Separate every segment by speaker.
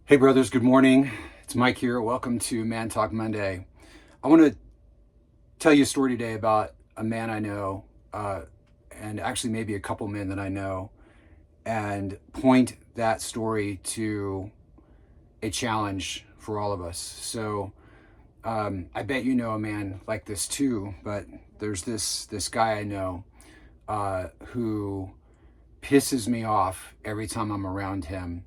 Speaker 1: Hey, brothers, good morning. It's Mike here. Welcome to Man Talk Monday. I want to tell you a story today about a man I know, and actually maybe a couple men that I know, and point that story to a challenge for all of us. I bet you know a man like this too, but there's this guy I know who pisses me off every time I'm around him.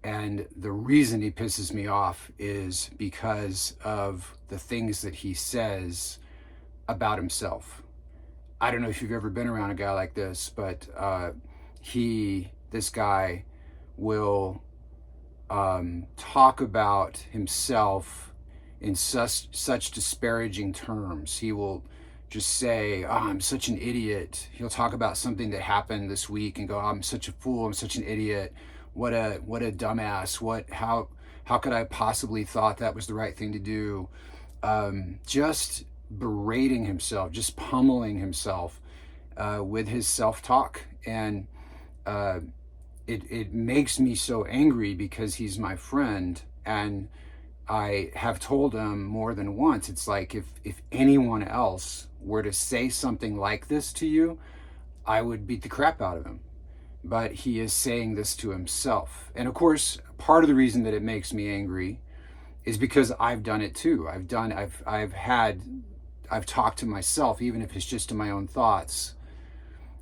Speaker 1: And the reason he pisses me off is because of the things that he says about himself. I don't know if you've ever been around a guy like this, but this guy will talk about himself in such disparaging terms. He will just say, "Oh, I'm such an idiot." He'll talk about something that happened this week and go, "I'm such a fool. I'm such an idiot. What a dumbass. How could I possibly thought that was the right thing to do?" Just berating himself, just pummeling himself with his self-talk, and uh, it makes me so angry because he's my friend, and I have told him more than once. It's like if anyone else were to say something like this to you, I would beat the crap out of him. But he is saying this to himself. And of course, part of the reason that it makes me angry is because I've done it too. I've talked to myself, even if it's just in my own thoughts,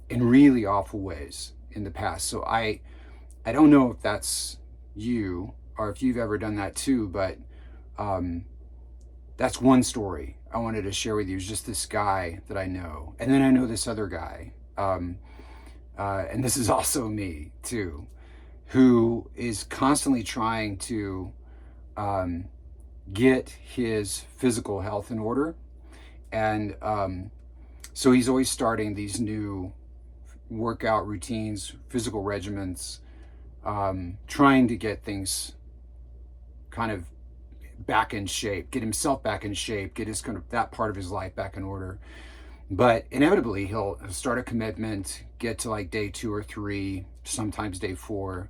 Speaker 1: in really awful ways in the past. So I don't know if that's you or if you've ever done that too, but um, that's one story I wanted to share with you. Is just this guy that I know, and then I know this other guy, and this is also me too, who is constantly trying to um, get his physical health in order, and so he's always starting these new workout routines, physical regimens, trying to get things kind of back in shape, get himself back in shape, get his kind of that part of his life back in order. But inevitably, he'll start a commitment, get to like day 2 or 3, sometimes day 4,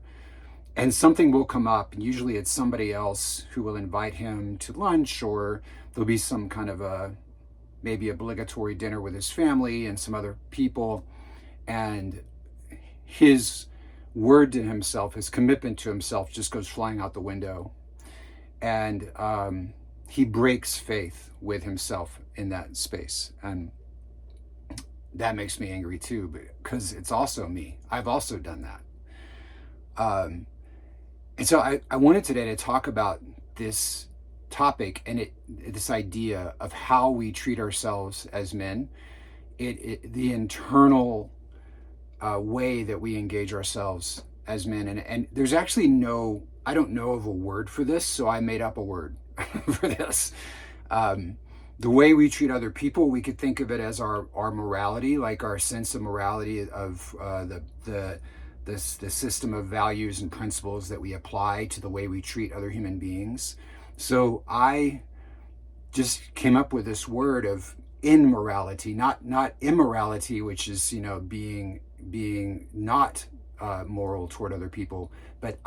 Speaker 1: and something will come up. And usually, it's somebody else who will invite him to lunch, or there'll be some kind of a maybe obligatory dinner with his family and some other people. And his word to himself, his commitment to himself, just goes flying out the window, and he breaks faith with himself in that space, and that makes me angry too, because it's also me. I've also done that, and so I wanted today to talk about this topic and this idea of how we treat ourselves as men, the internal way that we engage ourselves as men. And there's actually I don't know of a word for this, so I made up a word for this. The way we treat other people, we could think of it as our morality, like our sense of morality of the system of values and principles that we apply to the way we treat other human beings. So I just came up with this word of inmorality, not immorality, which is being not moral toward other people, but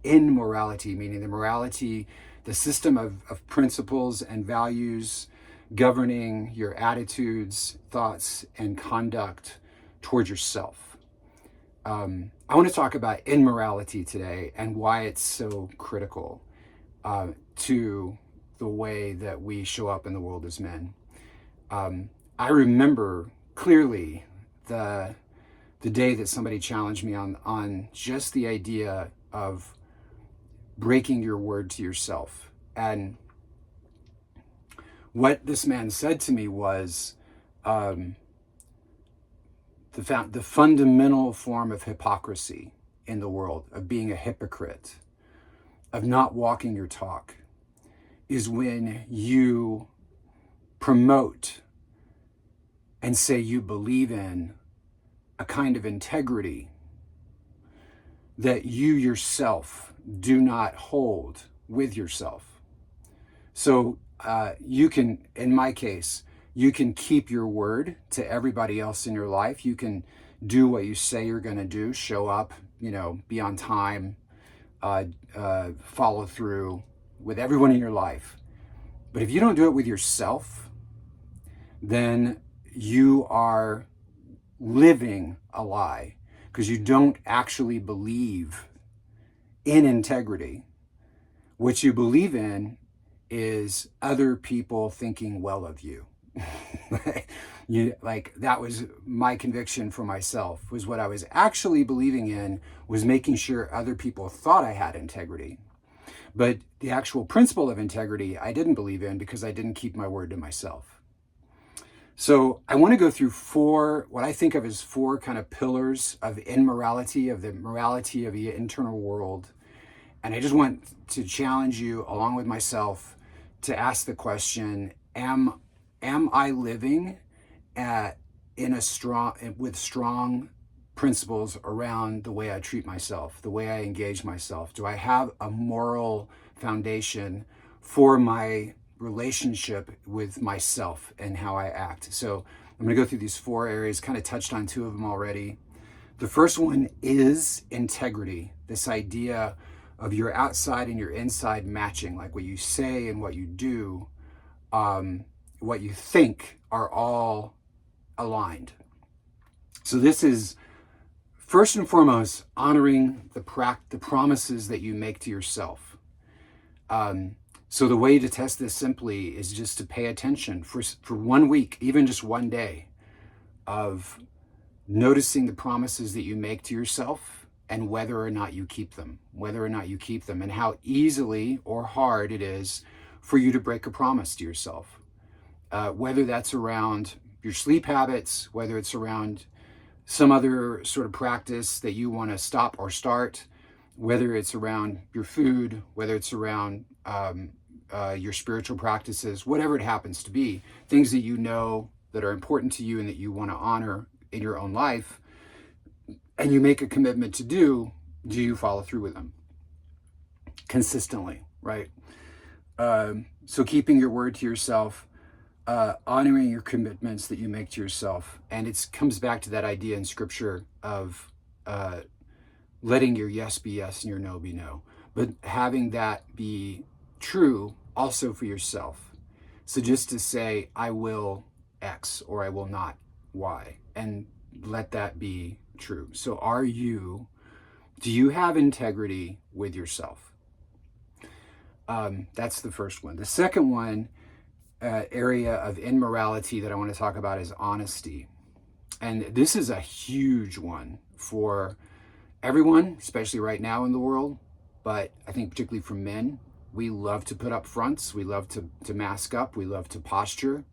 Speaker 1: inmorality, meaning the morality, the system of principles and values governing your attitudes, thoughts, and conduct towards yourself. I want to talk about immorality today and why it's so critical to the way that we show up in the world as men. I remember clearly the day that somebody challenged me on just the idea of breaking your word to yourself. And what this man said to me was the fundamental form of hypocrisy in the world, of being a hypocrite, of not walking your talk, is when you promote and say you believe in a kind of integrity that you yourself do not hold with yourself. So you can, in my case, you can keep your word to everybody else in your life. You can do what you say you're going to do, show up, be on time, follow through with everyone in your life. But if you don't do it with yourself, then you are living a lie because you don't actually believe in integrity. What you believe in is other people thinking well of you. That was my conviction for myself, was what I was actually believing in was making sure other people thought I had integrity. But the actual principle of integrity I didn't believe in because I didn't keep my word to myself. So I want to go through what I think of as four kind of pillars of immorality, of the morality of the internal world. And I just want to challenge you, along with myself, to ask the question, am I living with strong principles around the way I treat myself, the way I engage myself? Do I have a moral foundation for my relationship with myself and how I act? So I'm going to go through these four areas, kind of touched on two of them already. The first one is integrity, this idea of your outside and your inside matching, like what you say and what you do, what you think are all aligned. So this is first and foremost honoring the promises that you make to yourself. So the way to test this simply is just to pay attention for 1 week, even just one day, of noticing the promises that you make to yourself and whether or not you keep them, and how easily or hard it is for you to break a promise to yourself. Whether that's around your sleep habits, whether it's around some other sort of practice that you want to stop or start, whether it's around your food, whether it's around your spiritual practices, whatever it happens to be, things that you know that are important to you and that you want to honor in your own life, and you make a commitment to do you follow through with them consistently, right? So keeping your word to yourself, honoring your commitments that you make to yourself. And it comes back to that idea in scripture of letting your yes be yes and your no be no, but having that be true also for yourself. So just to say, I will X or I will not Y, and let that be true. So do you have integrity with yourself? That's the first one. The second one, area of immorality that I want to talk about is honesty. And this is a huge one for everyone, especially right now in the world. But I think particularly for men, we love to put up fronts. We love to mask up. We love to posture,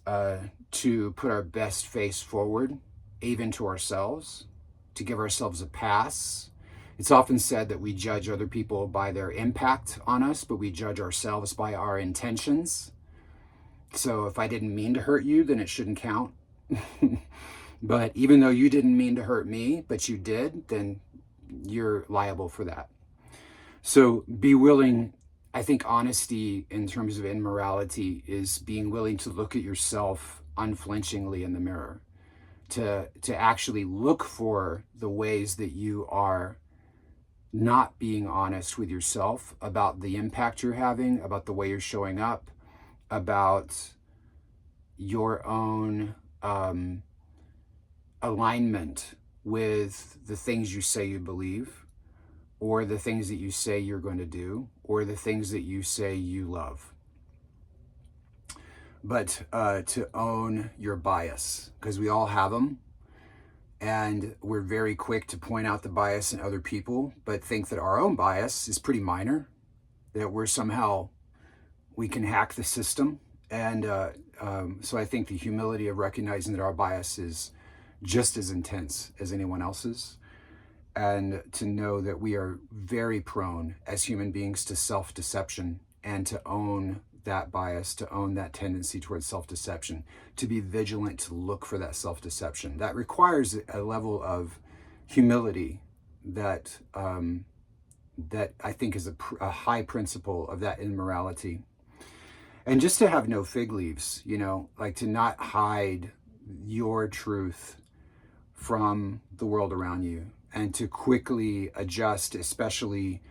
Speaker 1: to put our best face forward, even to ourselves, to give ourselves a pass. It's often said that we judge other people by their impact on us, but we judge ourselves by our intentions. So if I didn't mean to hurt you, then it shouldn't count. But even though you didn't mean to hurt me, but you did, then you're liable for that. So be willing. I think honesty in terms of immorality is being willing to look at yourself unflinchingly in the mirror, to actually look for the ways that you are not being honest with yourself about the impact you're having, about the way you're showing up, about your own alignment with the things you say you believe, or the things that you say you're going to do, or the things that you say you love. But to own your bias, because we all have them, and we're very quick to point out the bias in other people, but think that our own bias is pretty minor, that we can hack the system. And so I think the humility of recognizing that our bias is just as intense as anyone else's, and to know that we are very prone as human beings to self-deception, and to own that bias, to own that tendency towards self-deception, to be vigilant, to look for that self-deception. That requires a level of humility that I think is a high principle of that immorality. And just to have no fig leaves, like to not hide your truth from the world around you, and to quickly adjust, especially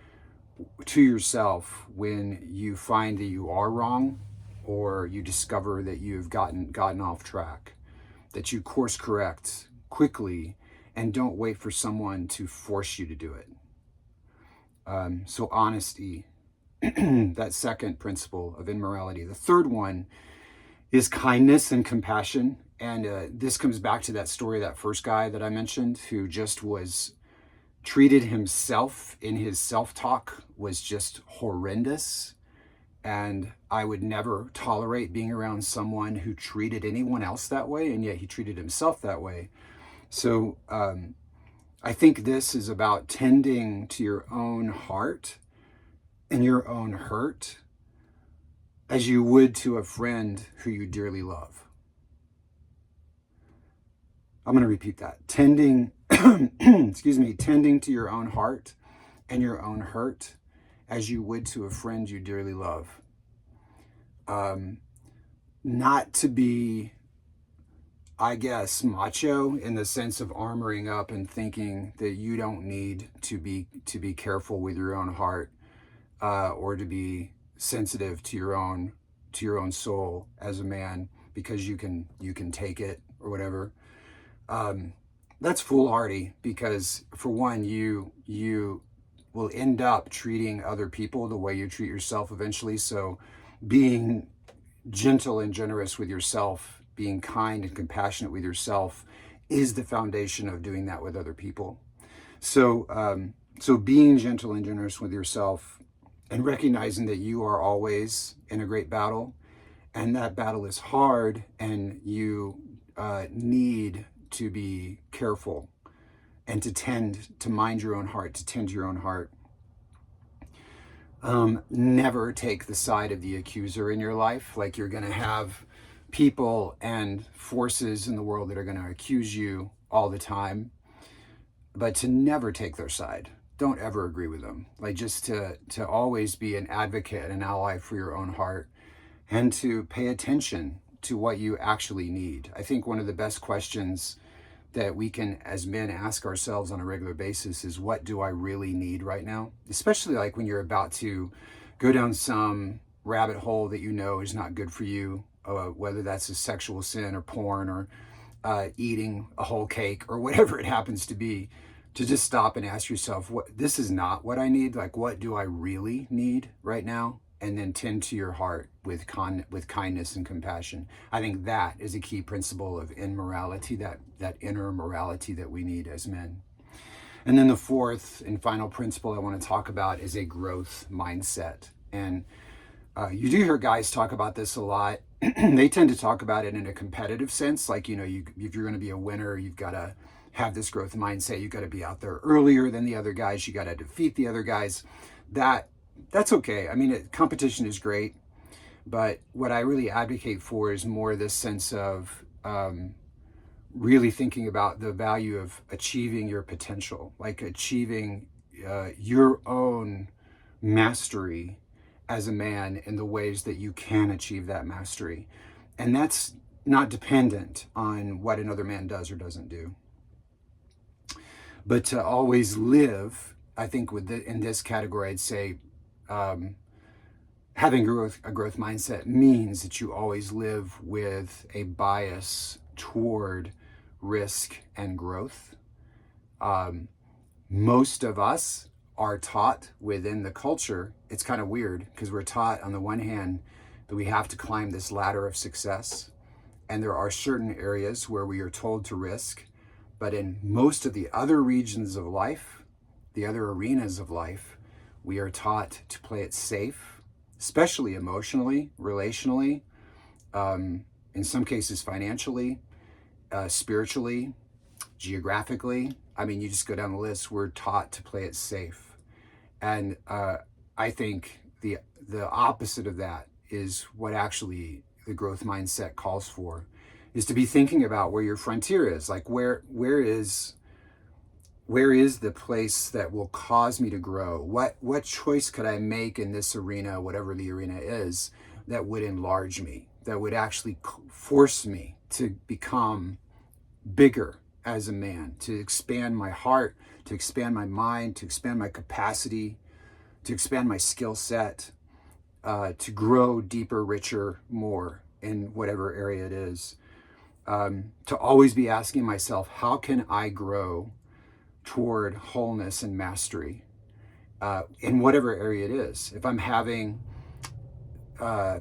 Speaker 1: to yourself when you find that you are wrong or you discover that you've gotten off track, that you course correct quickly and don't wait for someone to force you to do it. So honesty, that second principle of immorality. The third one is kindness and compassion. And this comes back to that story, that first guy that I mentioned, who just was treated himself in his self-talk was just horrendous. And I would never tolerate being around someone who treated anyone else that way, and yet he treated himself that way. So I think this is about tending to your own heart and your own hurt as you would to a friend who you dearly love. I'm going to repeat that. Tending to your own heart and your own hurt as you would to a friend you dearly love. Not to be, I guess, macho in the sense of armoring up and thinking that you don't need to be careful with your own heart, or to be sensitive to your own soul as a man because you can take it or whatever. That's foolhardy, because for one, you will end up treating other people the way you treat yourself eventually. So being gentle and generous with yourself, being kind and compassionate with yourself is the foundation of doing that with other people. So being gentle and generous with yourself and recognizing that you are always in a great battle, and that battle is hard, and you need to be careful and to mind your own heart, to tend to your own heart. Never take the side of the accuser in your life. Like, you're going to have people and forces in the world that are going to accuse you all the time, but to never take their side. Don't ever agree with them. Like, just to always be an advocate, an ally for your own heart, and to pay attention to what you actually need. I think one of the best questions that we can, as men, ask ourselves on a regular basis is, what do I really need right now? Especially like when you're about to go down some rabbit hole that you know is not good for you, whether that's a sexual sin or porn or eating a whole cake or whatever it happens to be, to just stop and ask yourself, this is not what I need. Like, what do I really need right now? And then tend to your heart with kindness and compassion. I think that is a key principle of immorality, that inner morality that we need as men. And then the fourth and final principle I want to talk about is a growth mindset. And you do hear guys talk about this a lot. They tend to talk about it in a competitive sense. Like, if you're going to be a winner, you've got to have this growth mindset. You've got to be out there earlier than the other guys. You got to defeat the other guys. That's okay. I mean, competition is great, but what I really advocate for is more this sense of really thinking about the value of achieving your potential, like achieving your own mastery as a man in the ways that you can achieve that mastery. And that's not dependent on what another man does or doesn't do. But to always live, I think in this category, I'd say, having a growth mindset means that you always live with a bias toward risk and growth. Most of us are taught within the culture, it's kind of weird, because we're taught on the one hand that we have to climb this ladder of success, and there are certain areas where we are told to risk, but in most of the other regions of life, the other arenas of life, we are taught to play it safe, especially emotionally, relationally, in some cases financially, spiritually, geographically. I mean, you just go down the list. We're taught to play it safe. And I think the opposite of that is what actually the growth mindset calls for, is to be thinking about where your frontier is. Like, where is the place that will cause me to grow? What choice could I make in this arena, whatever the arena is, that would enlarge me, that would actually force me to become bigger as a man, to expand my heart, to expand my mind, to expand my capacity, to expand my skill set, to grow deeper, richer, more in whatever area it is. To always be asking myself, how can I grow toward wholeness and mastery in whatever area it is? If I'm having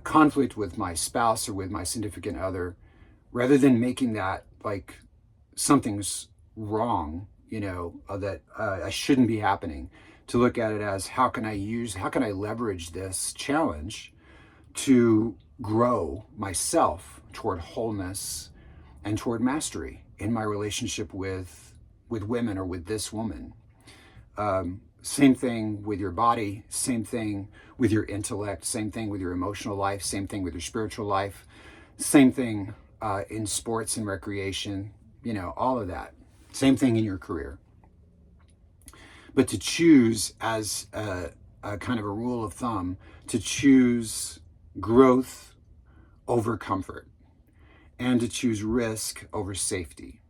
Speaker 1: conflict with my spouse or with my significant other, rather than making that like something's wrong, that I shouldn't be happening, to look at it as how can I leverage this challenge to grow myself toward wholeness and toward mastery in my relationship with women or with this woman. Same thing with your body, same thing with your intellect, same thing with your emotional life, same thing with your spiritual life, same thing in sports and recreation, all of that. Same thing in your career. But to choose as a kind of a rule of thumb, to choose growth over comfort and to choose risk over safety.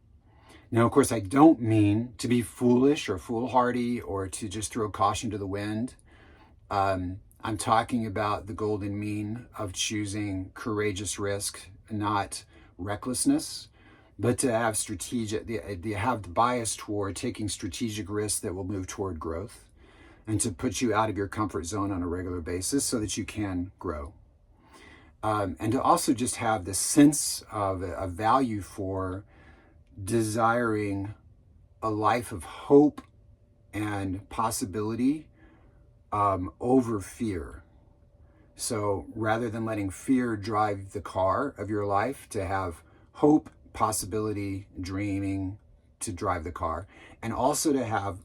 Speaker 1: Now, of course, I don't mean to be foolish or foolhardy or to just throw caution to the wind. I'm talking about the golden mean of choosing courageous risk, not recklessness, but to have have the bias toward taking strategic risks that will move toward growth and to put you out of your comfort zone on a regular basis so that you can grow. And to also just have this sense of a value for desiring a life of hope and possibility over fear. So rather than letting fear drive the car of your life, to have hope, possibility, dreaming to drive the car, and also to have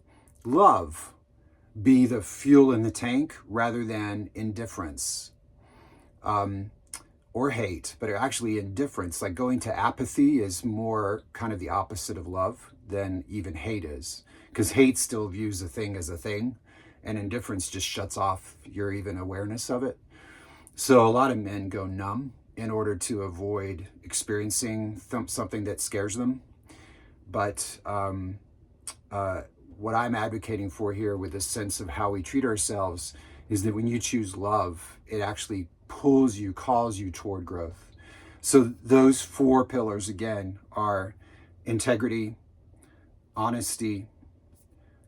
Speaker 1: love be the fuel in the tank rather than indifference. Or hate, but actually indifference. Like going to apathy is more kind of the opposite of love than even hate is. Because hate still views a thing as a thing, and indifference just shuts off your even awareness of it. So a lot of men go numb in order to avoid experiencing something that scares them. But what I'm advocating for here with this sense of how we treat ourselves is that when you choose love, it actually calls you toward growth. So those 4 pillars again are integrity, honesty,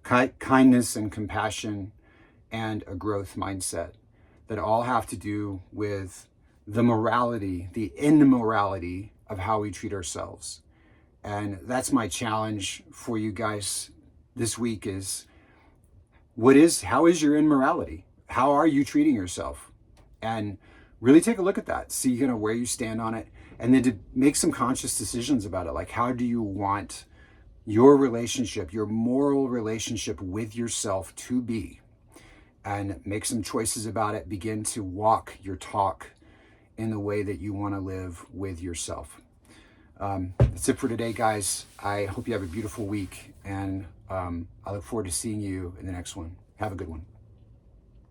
Speaker 1: kindness and compassion, and a growth mindset that all have to do with the morality, the immorality of how we treat ourselves. And that's my challenge for you guys this week is, how is your immorality? How are you treating yourself? And really take a look at that, see where you stand on it, and then to make some conscious decisions about it. Like, how do you want your relationship, your moral relationship with yourself to be? And make some choices about it. Begin to walk your talk in the way that you want to live with yourself. That's it for today, guys. I hope you have a beautiful week, and I look forward to seeing you in the next one. Have a good one.